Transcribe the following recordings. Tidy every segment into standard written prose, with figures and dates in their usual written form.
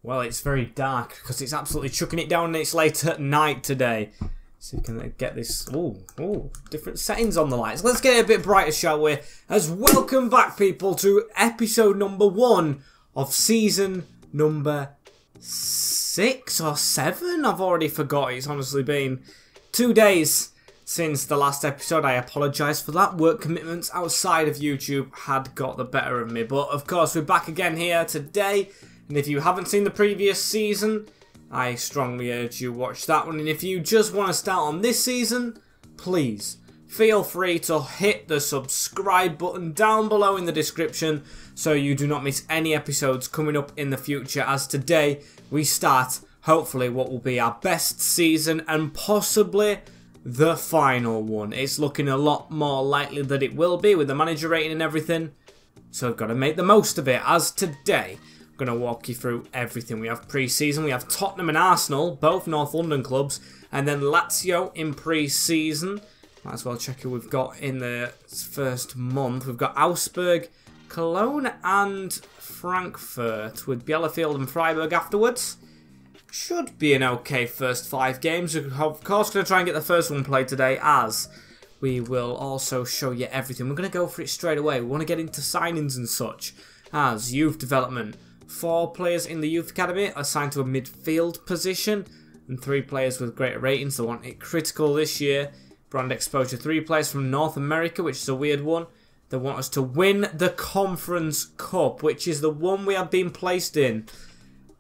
Well, it's very dark because it's absolutely chucking it down and it's late at night today. So you can get this, different settings on the lights. Let's get it a bit brighter, shall we? As welcome back, people, to episode number 1 of season number 6 or 7. I've already forgot. It's honestly been 2 days since the last episode. I apologise for that. Work commitments outside of YouTube had got the better of me. But, of course, we're back again here today. And if you haven't seen the previous season, I strongly urge you watch that one. And if you just want to start on this season, please feel free to hit the subscribe button down below in the description so you do not miss any episodes coming up in the future, as today we start hopefully what will be our best season and possibly the final one. It's looking a lot more likely that it will be with the manager rating and everything, so we've got to make the most of it. As today I'm going to walk you through everything. We have pre-season, we have Tottenham and Arsenal, both North London clubs, and then Lazio in pre-season. Might as well check who we've got in the first month. We've got Augsburg, Cologne and Frankfurt, with Bielefeld and Freiburg afterwards. Should be an okay first 5 games. We're of course going to try and get the first one played today, as we will also show you everything. We're going to go for it straight away. We want to get into signings and such, as youth development. 4 players in the youth academy assigned to a midfield position, and 3 players with greater ratings. They want it critical this year. Brand exposure, 3 players from North America, which is a weird one. They want us to win the Conference Cup, which is the one we have been placed in.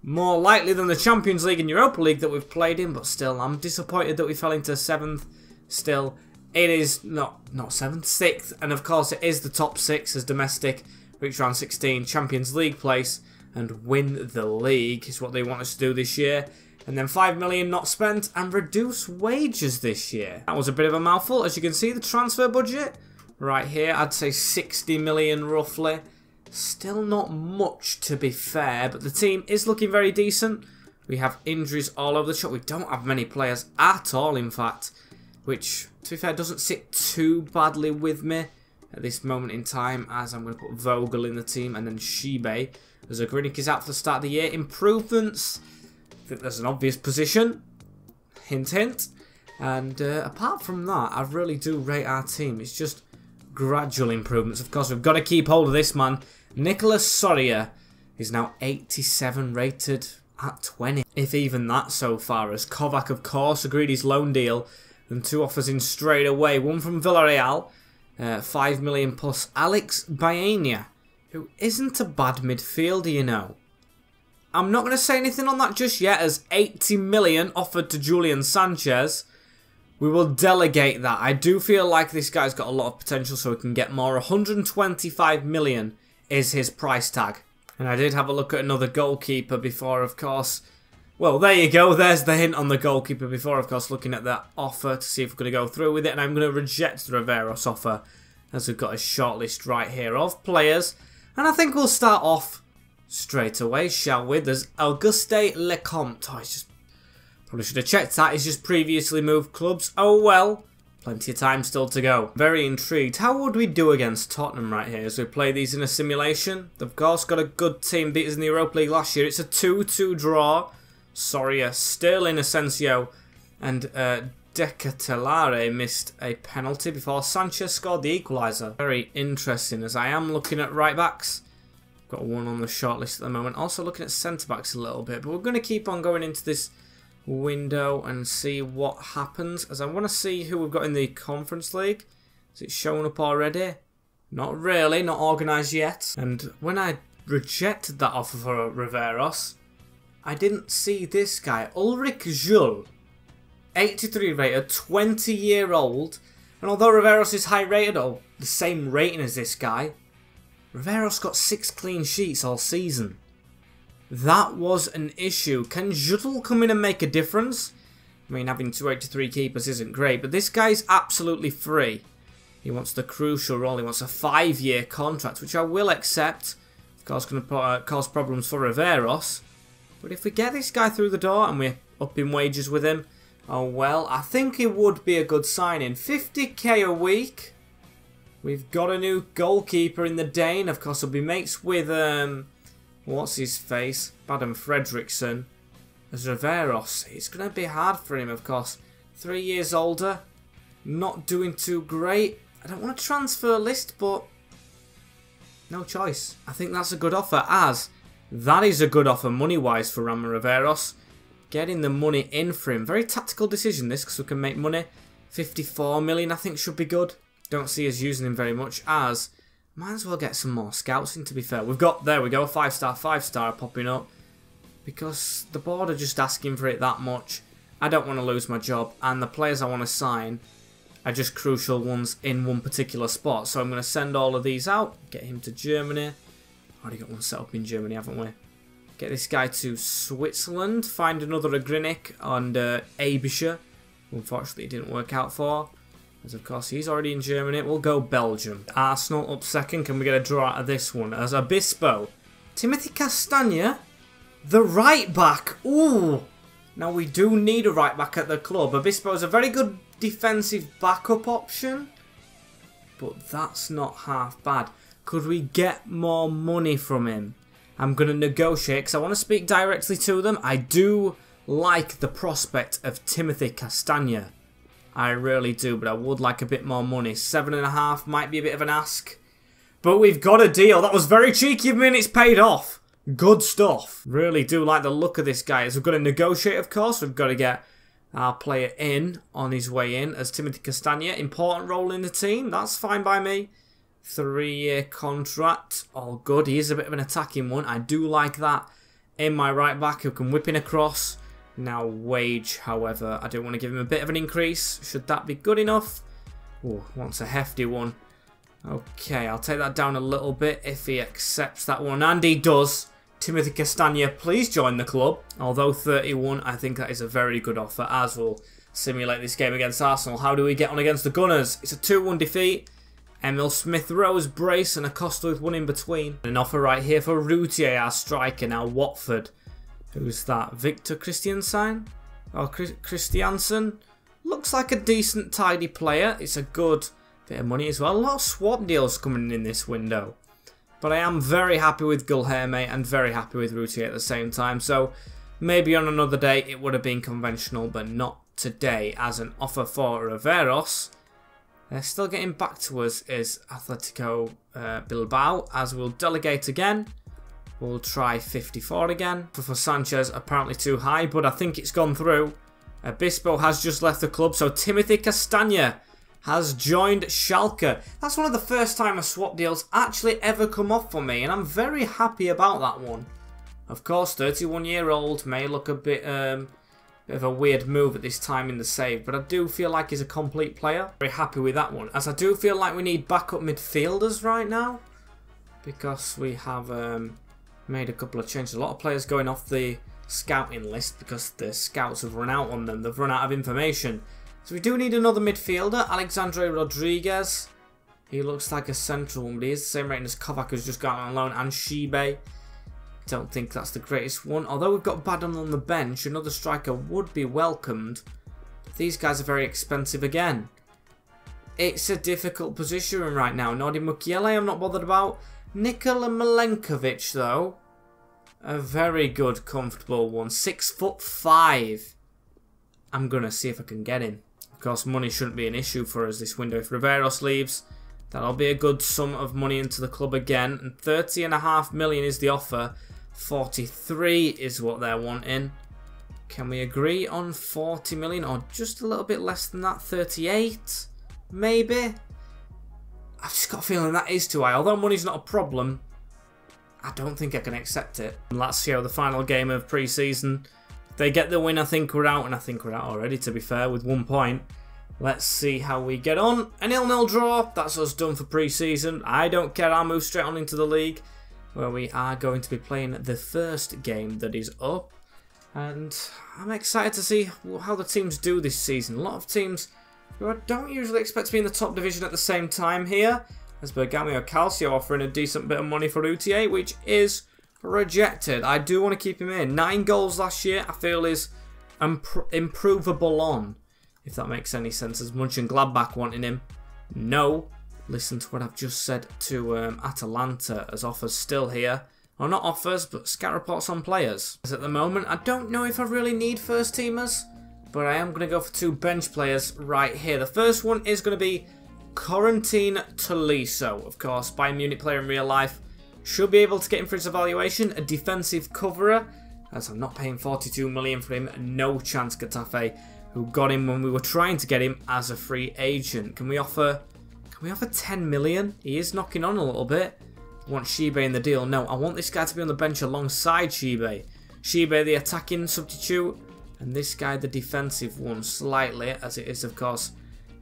More likely than the Champions League and Europa League that we've played in, but still, I'm disappointed that we fell into 7th. Still, it is not 7th, 6th, and of course it is the top 6 as domestic, reach round 16, Champions League place, and win the league is what they want us to do this year. And then 5 million not spent and reduce wages this year. That was a bit of a mouthful. As you can see, the transfer budget right here, I'd say 60 million roughly. Still not much, to be fair, but the team is looking very decent. We have injuries all over the shop. We don't have many players at all, in fact, which, to be fair, doesn't sit too badly with me at this moment in time, as I'm going to put Vogel in the team and then Shibe. As Grinic is out for the start of the year. Improvements, I think there's an obvious position. Hint, hint. And apart from that, I really do rate our team. It's just gradual improvements. Of course, we've got to keep hold of this man. Nicolas Soria is now 87 rated at 20. If even that so far, as Kovac, of course, agreed his loan deal. And 2 offers in straight away. One from Villarreal, 5 million plus Alex Baena, who isn't a bad midfielder, you know. I'm not going to say anything on that just yet, as 80 million offered to Julian Sanchez. We will delegate that. I do feel like this guy's got a lot of potential, so we can get more. 125 million is his price tag. And I did have a look at another goalkeeper before, of course. Well, there you go. There's the hint on the goalkeeper before, of course, looking at that offer to see if we're going to go through with it. And I'm going to reject the Riveros offer, as we've got a shortlist right here of players. And I think we'll start off straight away, shall we? There's Auguste Lecomte. Oh, he's just... Probably should have checked that. He's just previously moved clubs. Oh well. Plenty of time still to go. Very intrigued. How would we do against Tottenham right here as we play these in a simulation? They've of course got a good team. Beat us in the Europa League last year. It's a 2-2 draw. Soria, Sterling, Asensio and Decatelare missed a penalty before Sanchez scored the equaliser. Very interesting, as I am looking at right backs. Got one on the shortlist at the moment. Also looking at centre backs a little bit. But we're going to keep on going into this window and see what happens, as I want to see who we've got in the Conference League. Is it showing up already? Not really, not organised yet. And when I rejected that offer for Riveros, I didn't see this guy, Ulrich Jules. 83 rated, 20-year-old, and although Riveros is high rated, or the same rating as this guy, Riveros got 6 clean sheets all season. That was an issue. Can Jutl come in and make a difference? I mean, having 283 keepers isn't great, but this guy's absolutely free. He wants the crucial role. He wants a 5-year contract, which I will accept. Of course, going to cause problems for Riveros. But if we get this guy through the door and we're up in wages with him, oh well, I think it would be a good signing. 50k a week. We've got a new goalkeeper in the Dane. Of course, he'll be mates with what's his face, Baden Fredriksson as Riveros. It's going to be hard for him, of course. 3 years older, not doing too great. I don't want a transfer list, but no choice. I think that's a good offer, as that is a good offer money-wise for Ramon Riveros. Getting the money in for him. Very tactical decision this, because we can make money. 54 million I think should be good. Don't see us using him very much, as might as well get some more scouts in, to be fair. We've got, there we go, 5-star popping up. Because the board are just asking for it that much. I don't want to lose my job, and the players I want to sign are just crucial ones in one particular spot. So I'm going to send all of these out, get him to Germany. Already got one set up in Germany, haven't we? Get this guy to Switzerland, find another Agrinic and Abischer. Unfortunately it didn't work out for, as of course he's already in Germany. We'll go Belgium. Arsenal up second. Can we get a draw out of this one? As Obispo, Timothy Castagna, the right back. Ooh, now we do need a right back at the club. Obispo is a very good defensive backup option, but that's not half bad. Could we get more money from him? I'm going to negotiate because I want to speak directly to them. I do like the prospect of Timothy Castagna. I really do, but I would like a bit more money. 7.5 might be a bit of an ask, but we've got a deal. That was very cheeky of me and it's paid off. Good stuff. Really do like the look of this guy. As we've got to negotiate, of course. We've got to get our player in on his way in as Timothy Castagna. Important role in the team. That's fine by me. 3-year contract. All good. He is a bit of an attacking one. I do like that in my right back who can whip in across. Now wage, however, I do want to give him a bit of an increase. Should that be good enough? Oh, wants a hefty one. Okay, I'll take that down a little bit if he accepts that one. And he does. Timothy Castagna, please join the club. Although 31, I think that is a very good offer, as we'll simulate this game against Arsenal. How do we get on against the Gunners? It's a 2-1 defeat. Emil Smith-Rowe's brace and a Costa with one in between. An offer right here for Routier, our striker. Now Watford. Who's that? Victor Christiansen? Or Christiansen? Looks like a decent, tidy player. It's a good bit of money as well. A lot of swap deals coming in this window. But I am very happy with Guilherme and very happy with Routier at the same time. So maybe on another day it would have been conventional, but not today. As an offer for Riveros, they're still getting back to us is Atletico Bilbao. As we'll delegate again. We'll try 54 again. For Sanchez, apparently too high, but I think it's gone through. Obispo has just left the club, so Timothy Castagna has joined Schalke. That's one of the first time a swap deal's actually ever come off for me, and I'm very happy about that one. Of course, 31-year-old may look a bit of a weird move at this time in the save, but I do feel like he's a complete player. Very happy with that one, as I do feel like we need backup midfielders right now, because we have made a couple of changes. A lot of players going off the scouting list because the scouts have run out on them. They've run out of information. So we do need another midfielder. Alexandre Rodriguez. He looks like a central one, but he is the same rating as Kovac, who's just got on loan, and Shibe. Don't think that's the greatest one. Although we've got Badon on the bench, another striker would be welcomed. But these guys are very expensive again. It's a difficult position right now. Nordi Mukiele I'm not bothered about. Nikola Milenkovic, though, a very good, comfortable one. 6'5". I'm going to see if I can get him. Of course, money shouldn't be an issue for us this window. If Riveros leaves, that'll be a good sum of money into the club again. And 30.5 million is the offer. 43 is what they're wanting. Can we agree on 40 million or just a little bit less than that? 38, maybe? I've just got a feeling that is too high. Although money's not a problem, I don't think I can accept it. And let's see how the final game of pre-season. If they get the win, I think we're out. And I think we're out already, to be fair, with 1 point. Let's see how we get on. A 0-0 draw. That's us done for pre-season. I don't care. I'll move straight on into the league, where we are going to be playing the first game that is up. And I'm excited to see how the teams do this season. A lot of teams who I don't usually expect to be in the top division at the same time here. As Bergamo Calcio offering a decent bit of money for Routier, which is rejected. I do want to keep him in. 9 goals last year, I feel is improvable on, if that makes any sense. As Mönchengladbach wanting him. No. Listen to what I've just said to Atalanta, as offers still here. or not offers, but scout reports on players. As at the moment, I don't know if I really need first teamers, but I am going to go for 2 bench players right here. The first one is going to be Corentin Tolisso, of course, Bayern Munich player in real life. Should be able to get him for his evaluation, a defensive coverer, as I'm not paying 42 million for him. No chance Getafe, who got him when we were trying to get him as a free agent. Can we offer 10 million? He is knocking on a little bit. I want Shibe in the deal. No, I want this guy to be on the bench alongside Shibe. Shibe the attacking substitute, and this guy the defensive one slightly, as it is of course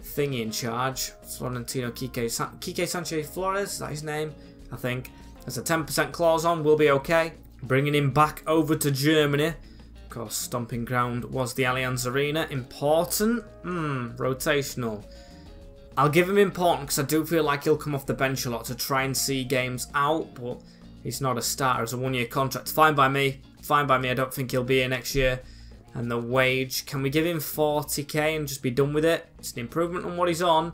Thingy in charge. Florentino Kike Sanchez Flores, is that his name? I think. There's a 10% clause on, we'll be okay. Bringing him back over to Germany. Of course, stomping ground was the Allianz Arena. Important? Rotational. I'll give him important because I do feel like he'll come off the bench a lot to try and see games out, but he's not a starter. It's a 1-year contract. Fine by me. Fine by me. I don't think he'll be here next year. And the wage, can we give him 40k and just be done with it? It's an improvement on what he's on.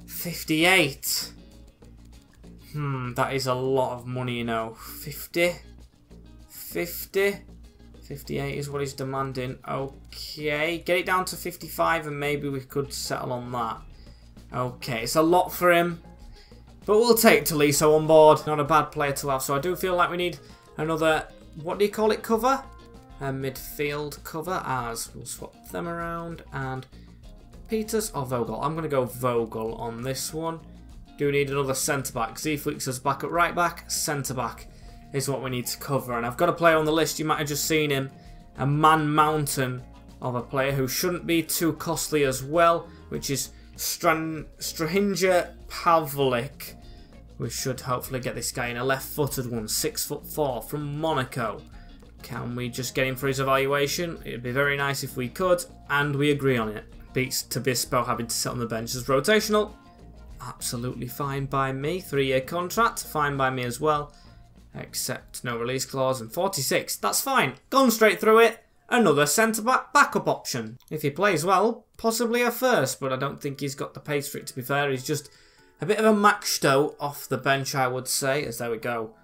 58. That is a lot of money, you know. 50? 50? 58 is what he's demanding. Okay, get it down to 55 and maybe we could settle on that. Okay, it's a lot for him, but we'll take Tolisso on board. Not a bad player to have, so I do feel like we need another, what do you call it, cover? A midfield cover, as we'll swap them around. And Peters or Vogel? I'm going to go Vogel on this one. Do need another centre-back. Zflix is back at right-back. Centre-back is what we need to cover. And I've got a player on the list, you might have just seen him. A man mountain of a player who shouldn't be too costly as well, which is Strahinja Pavlik. We should hopefully get this guy in, a left-footed one, 6'4" from Monaco. Can we just get him for his evaluation? It'd be very nice if we could, and we agree on it. Beats Tobispo having to sit on the bench as rotational. Absolutely fine by me. 3-year contract, fine by me as well. Except no release clause, and 46. That's fine. Gone straight through it. Another centre-back backup option. If he plays well, possibly a first, but I don't think he's got the pace for it, to be fair. He's just a bit of a Maxto off the bench, I would say, as there we go.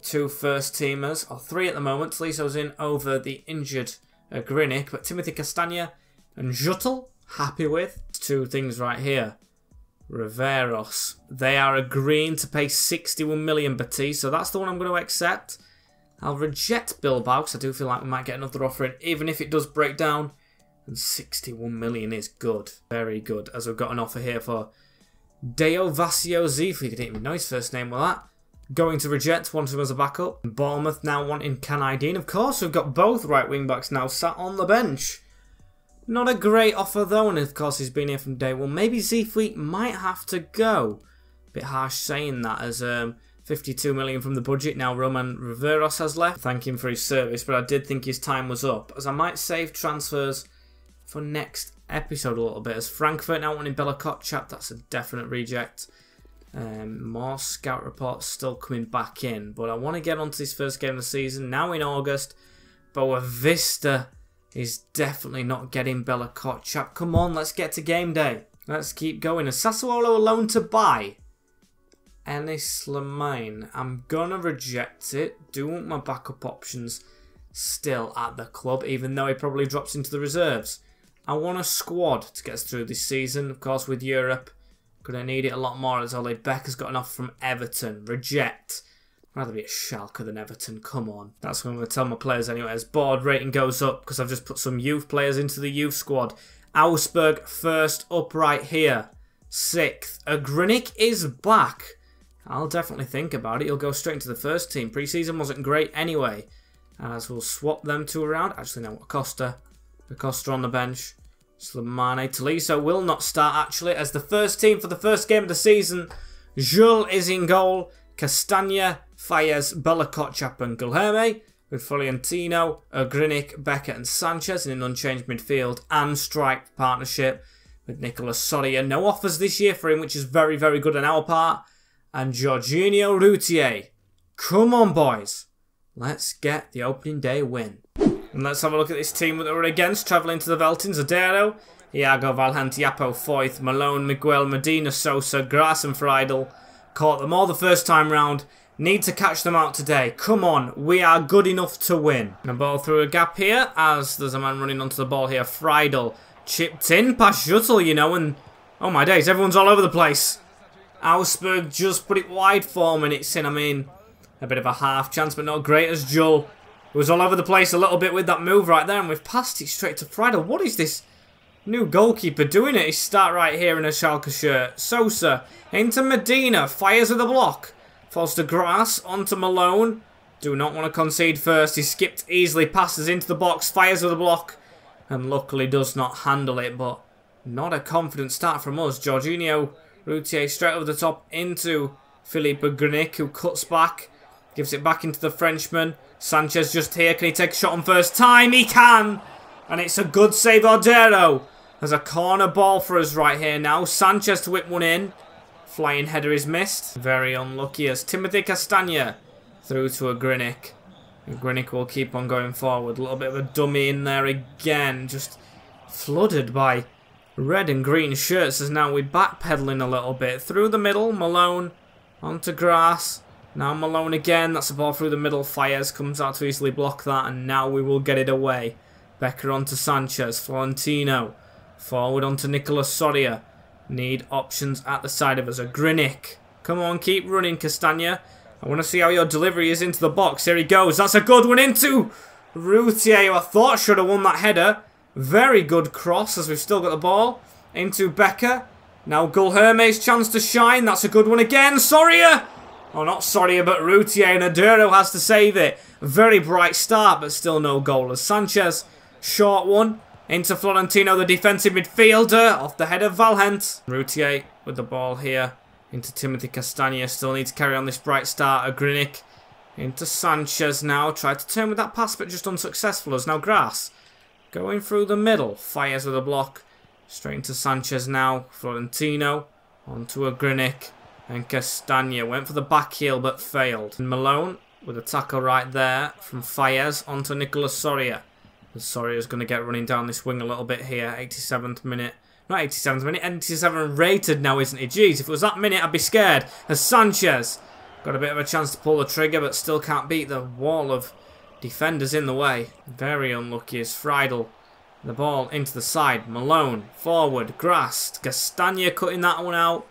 2 first-teamers, or 3 at the moment. Talisso's in over the injured Grinic, but Timothy Castagna and Juttel, happy with. 2 things right here. Riveros, they are agreeing to pay 61 million Betis, so that's the one I'm going to accept. I'll reject Bilbao because I do feel like we might get another offer in, even if it does break down. And 61 million is good. Very good, as we've got an offer here for Deo Vasio Zif. We didn't even know his first name with that. Going to reject, wanting him as a backup. Bournemouth now wanting Canidine. Of course, we've got both right wing backs now sat on the bench. Not a great offer though, and of course he's been here from day one. Maybe Zfleet might have to go. Bit harsh saying that, as 52 million from the budget. Now Roman Riveros has left. Thank him for his service, but I did think his time was up, as I might save transfers for next episode a little bit. As Frankfurt now wanting Bella Kotchap, that's a definite reject. More scout reports still coming back in, but I want to get onto this first game of the season now in August. Boa Vista is definitely not getting Bella Kotchap. Come on, let's get to game day. Let's keep going. Is Sassuolo alone to buy? Enis Lemine. I'm gonna reject it. Do want my backup options still at the club, even though he probably drops into the reserves. I want a squad to get us through this season. Of course, with Europe, gonna need it a lot more, as Ole Becker's got an offer from Everton. Reject. I'd rather be at Schalke than Everton. Come on. That's what I'm going to tell my players anyway. As board rating goes up, because I've just put some youth players into the youth squad. Augsburg first up right here. 6th. Grinic is back. I'll definitely think about it. He'll go straight into the first team. Pre-season wasn't great anyway. As we'll swap them 2 around. Actually, no. Acosta on the bench. Slimane. Tolisso will not start, actually, as the first team for the first game of the season. Jules is in goal. Castagna, Fayez, Bella Kotchap and Guilherme, with Florentino, Grinic, Becker and Sanchez in an unchanged midfield and strike partnership with Nicolas Soria. No offers this year for him, which is very, very good on our part. And Jorginho Routier. Come on, boys. Let's get the opening day win. And let's have a look at this team that we're against. Travelling to the Veltins, Adero, Iago Valhantiapo, Foyth, Malone, Miguel, Medina, Sosa, Grass and Friedel. Caught them all the first time round. Need to catch them out today. Come on, we are good enough to win. And a ball through a gap here as there's a man running onto the ball here. Friedel chipped in past Juttel, you know, and oh my days, everyone's all over the place. Augsburg just put it wide for him and it's in. I mean, a bit of a half chance, but not great as Jull was all over the place a little bit with that move right there, and we've passed it straight to Friedel. What is this new goalkeeper doing it? He start right here in a Schalke shirt. Sosa into Medina, fires with a block. Falls to Grass, onto Malone. Do not want to concede first. He skipped easily, passes into the box, fires with a block. And luckily does not handle it, but not a confident start from us. Jorginho Routier straight over the top into Philippe Grunic, who cuts back. Gives it back into the Frenchman. Sanchez just here. Can he take a shot on first time? He can! And it's a good save, Ordero. There's a corner ball for us right here now. Sanchez to whip one in. Flying header is missed. Very unlucky as Timothy Castagna through to a Grunic. And Grunic will keep on going forward. A little bit of a dummy in there again. Just flooded by red and green shirts as now we're backpedaling a little bit. Through the middle, Malone onto Grass. Now Malone again. That's a ball through the middle. Fires comes out to easily block that. And now we will get it away. Becker onto Sanchez. Florentino. Forward onto Nicolas Soria. Need options at the side of us. A Grunic. Come on, keep running, Castagna. I want to see how your delivery is into the box. Here he goes. That's a good one into Routier, who I thought should have won that header. Very good cross as we've still got the ball. Into Becker. Now Gulherme's chance to shine. That's a good one again. Soria! Oh, not Soria, but Routier, and Aduro has to save it. Very bright start, but still no goal. As Sanchez, short one. Into Florentino, the defensive midfielder, off the head of Valhent. Routier with the ball here. Into Timothy Castagna, still needs to carry on this bright start. A Grunic into Sanchez now. Tried to turn with that pass, but just unsuccessful. As now Grass going through the middle. Fires with a block. Straight into Sanchez now. Florentino onto a Grunic. And Castagna went for the back heel, but failed. And Malone with a tackle right there from Fires onto Nicolas Soria. Soria is going to get running down this wing a little bit here. 87th minute. Not 87th minute. 87 rated now, isn't he? Jeez, if it was that minute, I'd be scared. As Sanchez got a bit of a chance to pull the trigger, but still can't beat the wall of defenders in the way. Very unlucky as Friedel. The ball into the side. Malone. Forward. Grass. Castagna cutting that one out.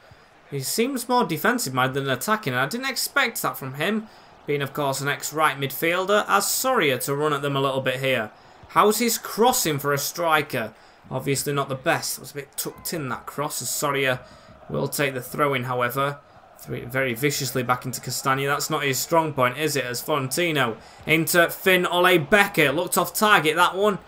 He seems more defensive-minded than attacking, and I didn't expect that from him. Being, of course, an ex-right midfielder. As Soria to run at them a little bit here. How's his crossing for a striker? Obviously not the best. It was a bit tucked in, that cross. As Soria will take the throw-in, however. Threw it very viciously back into Castagna. That's not his strong point, is it? As Florentino into Finn Ole Becker. Looked off target, that one.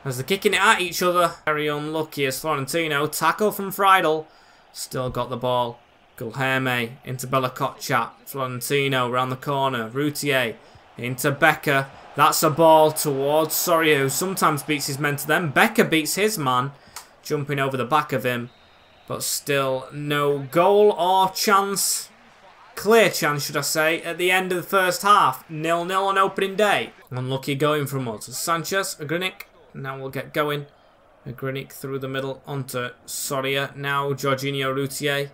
As they're kicking it at each other. Very unlucky as Florentino. Tackle from Friedel. Still got the ball. Gulherme into Bella Kotchap. Florentino round the corner. Routier into Becker. That's a ball towards Soria, who sometimes beats his men to them. Becker beats his man, jumping over the back of him. But still no goal or chance. Clear chance, should I say, at the end of the first half. 0-0 on opening day. Unlucky going from us. Sanchez, a Grunic. Now we'll get going. A Grunic through the middle onto Soria. Now Jorginho Routier.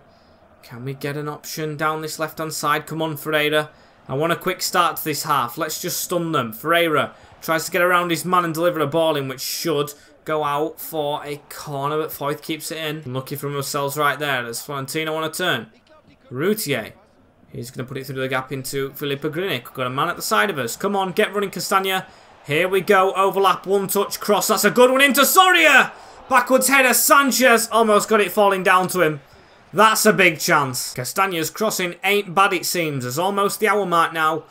Can we get an option down this left-hand side? Come on, Ferreira. I want a quick start to this half. Let's just stun them. Ferreira tries to get around his man and deliver a ball in, which should go out for a corner, but Foyth keeps it in. Lucky from ourselves right there. As Florentino on a turn. Routier. He's going to put it through the gap into Philippe Grunic. We've got a man at the side of us. Come on, get running, Castagna. Here we go. Overlap, one touch, cross. That's a good one into Soria. Backwards header. Sanchez almost got it falling down to him. That's a big chance. Castagna's crossing ain't bad, it seems. There's almost the hour mark now.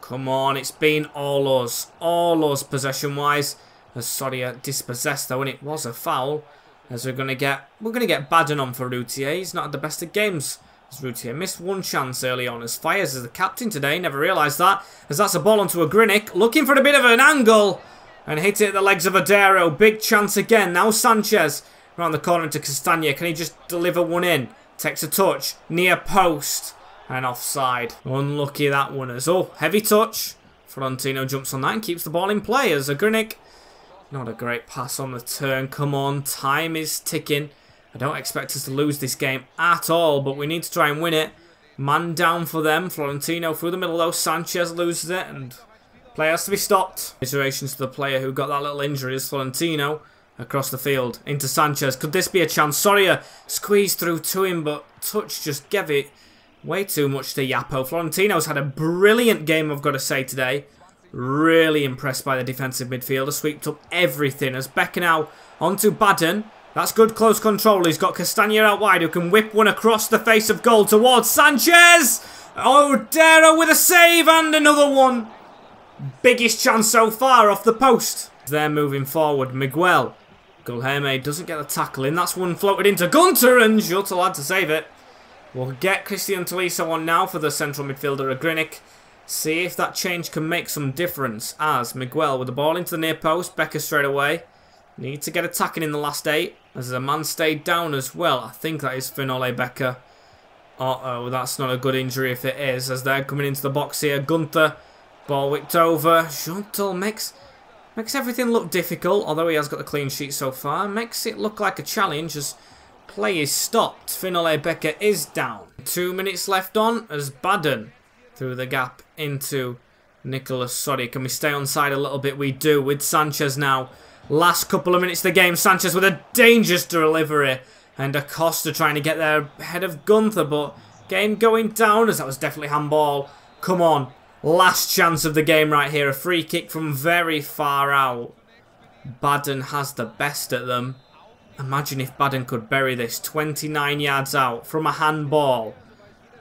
Come on, it's been all us. All us possession-wise. As Soria dispossessed, though, and it was a foul. As we're going to get Baden on for Routier. He's not had the best of games. As Routier missed one chance early on. As Fires as the captain today. Never realised that. As that's a ball onto a Grunic. Looking for a bit of an angle. And hit it at the legs of Adero. Big chance again. Now Sanchez. Around the corner into Castagna. Can he just deliver one in? Takes a touch, near post, and offside. Unlucky that one as, oh, heavy touch. Florentino jumps on that and keeps the ball in play as a Grunic. Not a great pass on the turn, come on, time is ticking. I don't expect us to lose this game at all, but we need to try and win it. Man down for them. Florentino through the middle though. Sanchez loses it and play has to be stopped. Iterations to the player who got that little injury is Florentino. Across the field into Sanchez. Could this be a chance? Soria squeezed through to him, but touch just gave it way too much to Yappo. Florentino's had a brilliant game, I've got to say, today. Really impressed by the defensive midfielder. Sweeped up everything as Becker now onto Baden. That's good close control. He's got Castagna out wide who can whip one across the face of goal towards Sanchez. Oh, Dero with a save and another one. Biggest chance so far off the post. They're moving forward. Miguel. Gulherme doesn't get the tackle in. That's one floated into Gunter and Juttel had to save it. We'll get Christian Tolisso on now for the central midfielder Agrinic. See if that change can make some difference as Miguel with the ball into the near post. Becker straight away. Need to get attacking in the last 8. As a man stayed down as well. I think that is Finole Becker. Uh-oh, that's not a good injury if it is. As they're coming into the box here. Gunther. Ball whipped over. Juttel makes everything look difficult. Although he has got the clean sheet so far. Makes it look like a challenge as play is stopped. Finole Becker is down. 2 minutes left on as Baden through the gap into Nicholas. Sorry, can we stay on side a little bit? We do with Sanchez now. Last couple of minutes of the game. Sanchez with a dangerous delivery. And Acosta trying to get there ahead of Gunther. But game going down as that was definitely handball. Come on. Last chance of the game right here. A free kick from very far out. Baden has the best at them. Imagine if Baden could bury this. 29 yards out from a handball.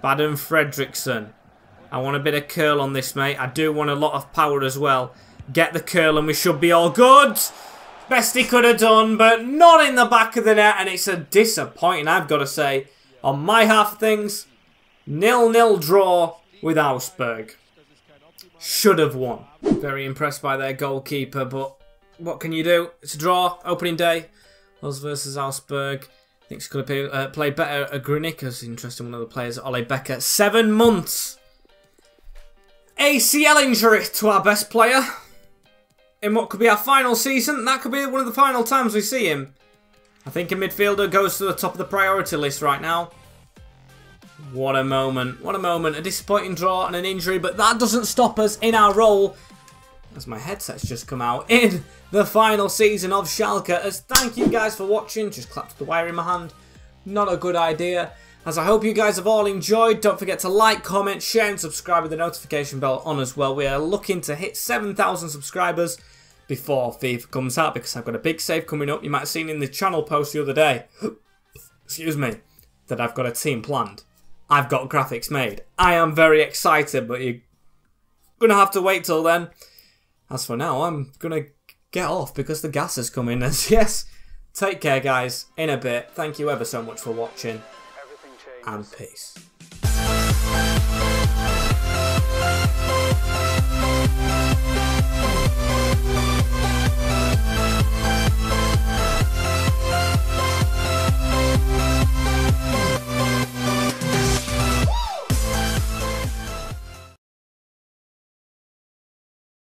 Baden Fredriksson. I want a bit of curl on this, mate. I do want a lot of power as well. Get the curl and we should be all good. Best he could have done, but not in the back of the net. And it's a disappointing, I've got to say. On my half of things, 0-0 draw with Augsburg. Should have won. Very impressed by their goalkeeper, but what can you do? It's a draw, opening day. Us versus Augsburg. I think she could have played better. Agrinica's interesting, one of the players. Ole Becker. 7 months. ACL injury to our best player. In what could be our final season. That could be one of the final times we see him. I think a midfielder goes to the top of the priority list right now. What a moment. What a moment. A disappointing draw and an injury, but that doesn't stop us in our role, as my headset's just come out, in the final season of Schalke. As thank you guys for watching. Just clapped the wire in my hand. Not a good idea. As I hope you guys have all enjoyed. Don't forget to like, comment, share and subscribe with the notification bell on as well. We are looking to hit 7,000 subscribers before FIFA comes out, because I've got a big save coming up. You might have seen in the channel post the other day, excuse me, that I've got a team planned. I've got graphics made. I am very excited, but you're going to have to wait till then. As for now, I'm going to get off because the gas is coming. And yes, take care, guys. In a bit. Thank you ever so much for watching. And peace.